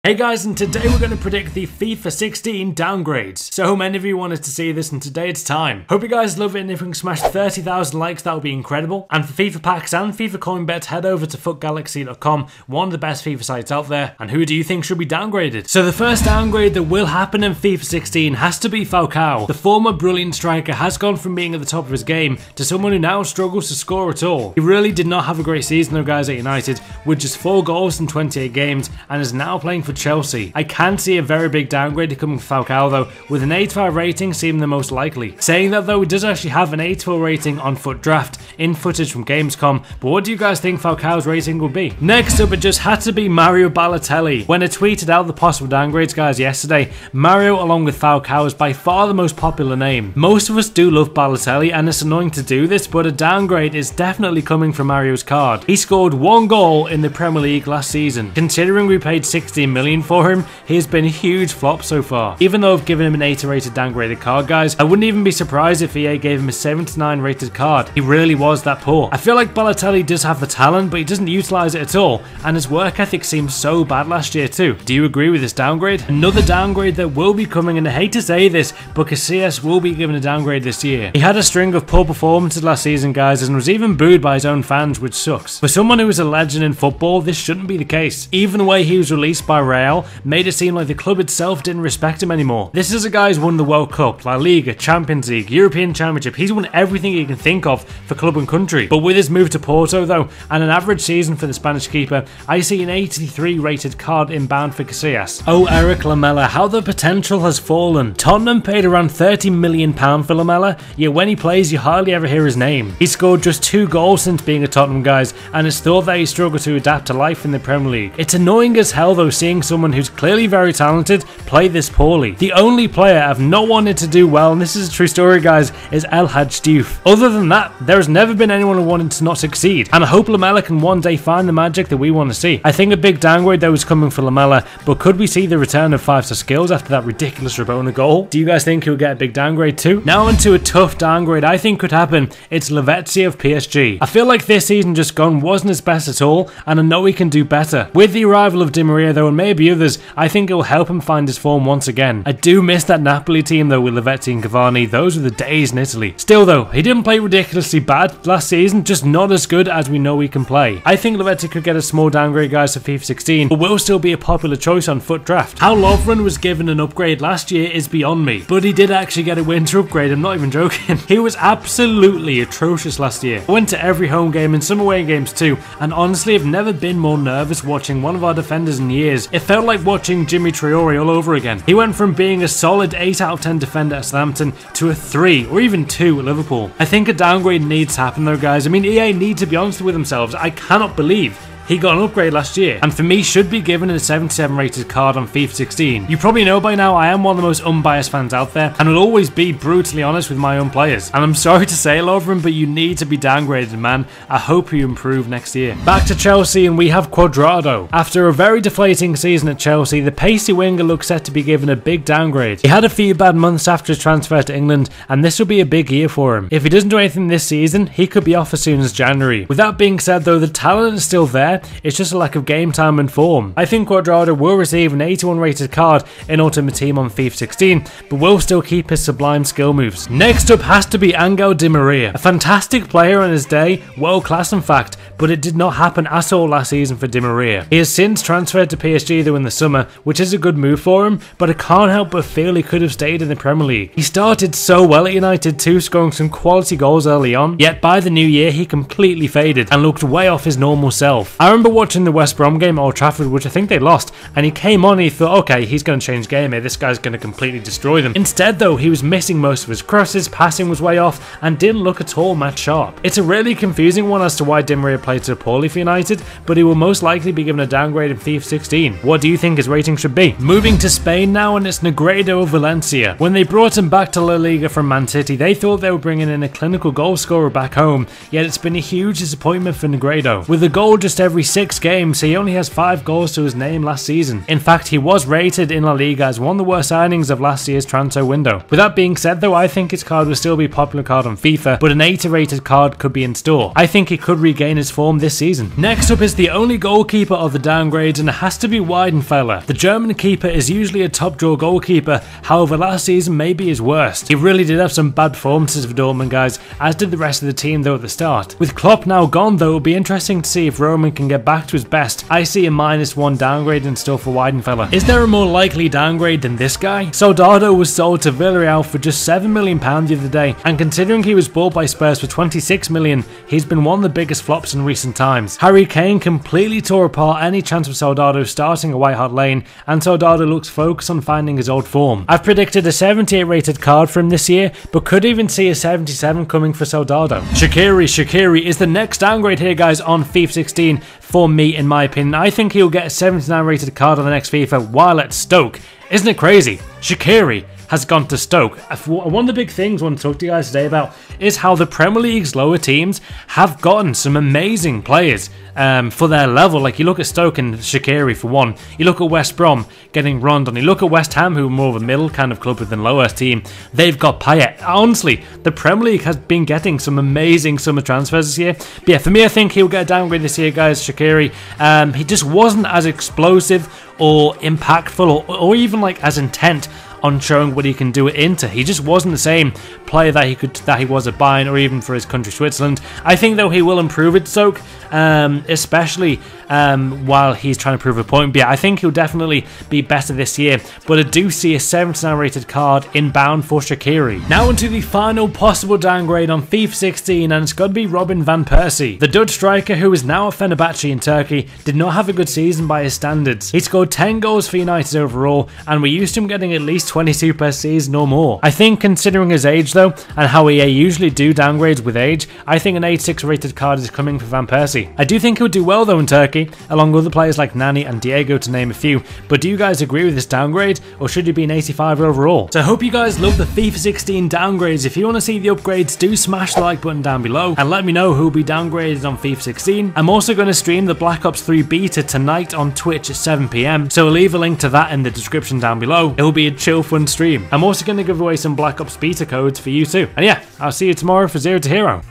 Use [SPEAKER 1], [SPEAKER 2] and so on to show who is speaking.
[SPEAKER 1] Hey guys, and today we're going to predict the FIFA 16 downgrades. So many of you wanted to see this, and today it's time. Hope you guys love it, and if we can smash 30,000 likes, that would be incredible. And for FIFA packs and FIFA coin bets, head over to footgalaxy.com, one of the best FIFA sites out there. And who do you think should be downgraded? So the first downgrade that will happen in FIFA 16 has to be Falcao. The former brilliant striker has gone from being at the top of his game to someone who now struggles to score at all. He really did not have a great season though, guys, at United, with just 4 goals in 28 games, and is now playing for Chelsea. I can see a very big downgrade coming from Falcao though, with an 85 rating seeming the most likely. Saying that though, he does actually have an 84 rating on Foot Draft in footage from Gamescom, but what do you guys think Falcao's rating will be? Next up, it just had to be Mario Balotelli. When I tweeted out the possible downgrades, guys, yesterday, Mario along with Falcao is by far the most popular name. Most of us do love Balotelli, and it's annoying to do this, but a downgrade is definitely coming from Mario's card. He scored 1 goal in the Premier League last season. Considering we paid 16 million for him, he has been a huge flop so far. Even though I've given him an 80 rated downgraded card, guys, I wouldn't even be surprised if EA gave him a 79 rated card. He really was that poor. I feel like Balotelli does have the talent, but he doesn't utilise it at all, and his work ethic seems so bad last year too. Do you agree with this downgrade? Another downgrade that will be coming, and I hate to say this, but Casillas will be given a downgrade this year. He had a string of poor performances last season, guys, and was even booed by his own fans, which sucks. For someone who is a legend in football, this shouldn't be the case. Even the way he was released by Real made it seem like the club itself didn't respect him anymore. This is a guy who's won the World Cup, La Liga, Champions League, European Championship. He's won everything he can think of for club and country. But with his move to Porto though, and an average season for the Spanish keeper, I see an 83 rated card inbound for Casillas. Oh, Eric Lamela, how the potential has fallen. Tottenham paid around £30 million for Lamela, yet when he plays you hardly ever hear his name. He scored just 2 goals since being at Tottenham, guys, and it's thought that he struggled to adapt to life in the Premier League. It's annoying as hell though, seeing someone who's clearly very talented play this poorly. The only player I've not wanted to do well, and this is a true story, guys, is El Hadj Diouf. Other than that, there has never been anyone who wanted to not succeed, and I hope Lamela can one day find the magic that we want to see. I think a big downgrade though is coming for Lamela, but could we see the return of 5-star skills after that ridiculous Rabona goal? Do you guys think he'll get a big downgrade too? Now onto a tough downgrade I think could happen. It's Lavezzi of PSG. I feel like this season just gone wasn't his best at all, and I know he can do better. With the arrival of Di Maria though, and maybe others, I think it will help him find his form once again. I do miss that Napoli team though with Lavezzi and Cavani. Those were the days in Italy. Still though, he didn't play ridiculously bad last season, just not as good as we know he can play. I think Lavezzi could get a small downgrade, guys, for FIFA 16, but will still be a popular choice on Foot Draft. How Lovren was given an upgrade last year is beyond me, but he did actually get a winter upgrade, I'm not even joking. He was absolutely atrocious last year. I went to every home game and some away games too, and honestly I've never been more nervous watching one of our defenders in years. It felt like watching Jimmy Traore all over again. He went from being a solid 8 out of 10 defender at Southampton to a 3 or even 2 at Liverpool. I think a downgrade needs to happen though, guys. I mean, EA need to be honest with themselves. I cannot believe he got an upgrade last year, and for me should be given a 77 rated card on FIFA 16. You probably know by now I am one of the most unbiased fans out there, and will always be brutally honest with my own players. And I'm sorry to say, Lovren, but you need to be downgraded, man. I hope you improve next year. Back to Chelsea, and we have Cuadrado. After a very deflating season at Chelsea, the pacey winger looks set to be given a big downgrade. He had a few bad months after his transfer to England, and this will be a big year for him. If he doesn't do anything this season, he could be off as soon as January. With that being said though, the talent is still there. It's just a lack of game time and form. I think Cuadrado will receive an 81 rated card in Ultimate Team on FIFA 16, but will still keep his sublime skill moves. Next up has to be Angel Di Maria. A fantastic player on his day, world class in fact, but it did not happen at all last season for Di Maria. He has since transferred to PSG though in the summer, which is a good move for him, but I can't help but feel he could have stayed in the Premier League. He started so well at United too, scoring some quality goals early on, yet by the new year he completely faded and looked way off his normal self. I remember watching the West Brom game at Old Trafford, which I think they lost, and he came on and he thought, okay, he's going to change game here, this guy's going to completely destroy them. Instead though, he was missing most of his crosses, passing was way off, and didn't look at all match sharp. It's a really confusing one as to why Di Maria played so poorly for United, but he will most likely be given a downgrade in FIFA 16. What do you think his rating should be? Moving to Spain now, and it's Negredo of Valencia. When they brought him back to La Liga from Man City, they thought they were bringing in a clinical goal scorer back home, yet it's been a huge disappointment for Negredo. With a goal just every every 6 games, so he only has 5 goals to his name last season. In fact, he was rated in La Liga as one of the worst signings of last year's transfer window. With that being said though, I think his card will still be a popular card on FIFA, but an 80 rated card could be in store. I think he could regain his form this season. Next up is the only goalkeeper of the downgrades, and it has to be Weidenfeller. The German keeper is usually a top draw goalkeeper, however last season may be his worst. He really did have some bad performances for Dortmund guys, as did the rest of the team though at the start. With Klopp now gone though, it'll be interesting to see if Roman can get back to his best. I see a -1 downgrade in store for Weidenfeller. Is there a more likely downgrade than this guy? Soldado was sold to Villarreal for just £7 million the other day, and considering he was bought by Spurs for £26 million, he's been one of the biggest flops in recent times. Harry Kane completely tore apart any chance of Soldado starting a White Hart Lane, and Soldado looks focused on finding his old form. I've predicted a 78 rated card for him this year, but could even see a 77 coming for Soldado. Shaqiri is the next downgrade here guys on FIFA 16 for me in my opinion. I think he'll get a 79 rated card on the next FIFA while at Stoke. Isn't it crazy? Shaqiri has gone to Stoke. One of the big things I want to talk to you guys today about is how the Premier League's lower teams have gotten some amazing players for their level. Like you look at Stoke and Shaqiri for one, you look at West Brom getting Rondon, you look at West Ham who are more of a middle kind of club than lower team, they've got Payet. Honestly, the Premier League has been getting some amazing summer transfers this year. But yeah, for me I think he'll get a downgrade this year guys, Shaqiri. He just wasn't as explosive or impactful or even like as intent on showing what he can do at Inter. He just wasn't the same player that he was at Bayern or even for his country Switzerland. I think though he will improve at Stoke, especially while he's trying to prove a point. But yeah, I think he'll definitely be better this year, but I do see a 79 rated card inbound for Shaqiri. Now into the final possible downgrade on FIFA 16, and it's got to be Robin van Persie. The Dutch striker, who is now at Fenerbahce in Turkey, did not have a good season by his standards. He scored 10 goals for United overall, and we're used to him getting at least 22 per season or more. I think considering his age though, and how we usually do downgrades with age, I think an 86 rated card is coming for Van Persie. I do think he'll do well though in Turkey, along with other players like Nani and Diego to name a few, but do you guys agree with this downgrade, or should he be an 85 overall? So I hope you guys love the FIFA 16 downgrades. If you want to see the upgrades, do smash the like button down below, and let me know who will be downgraded on FIFA 16. I'm also going to stream the Black Ops 3 beta tonight on Twitch at 7 PM, so I'll leave a link to that in the description down below. It will be a chill fun stream. I'm also going to give away some Black Ops beta codes for you too. And yeah, I'll see you tomorrow for 0 to Hero.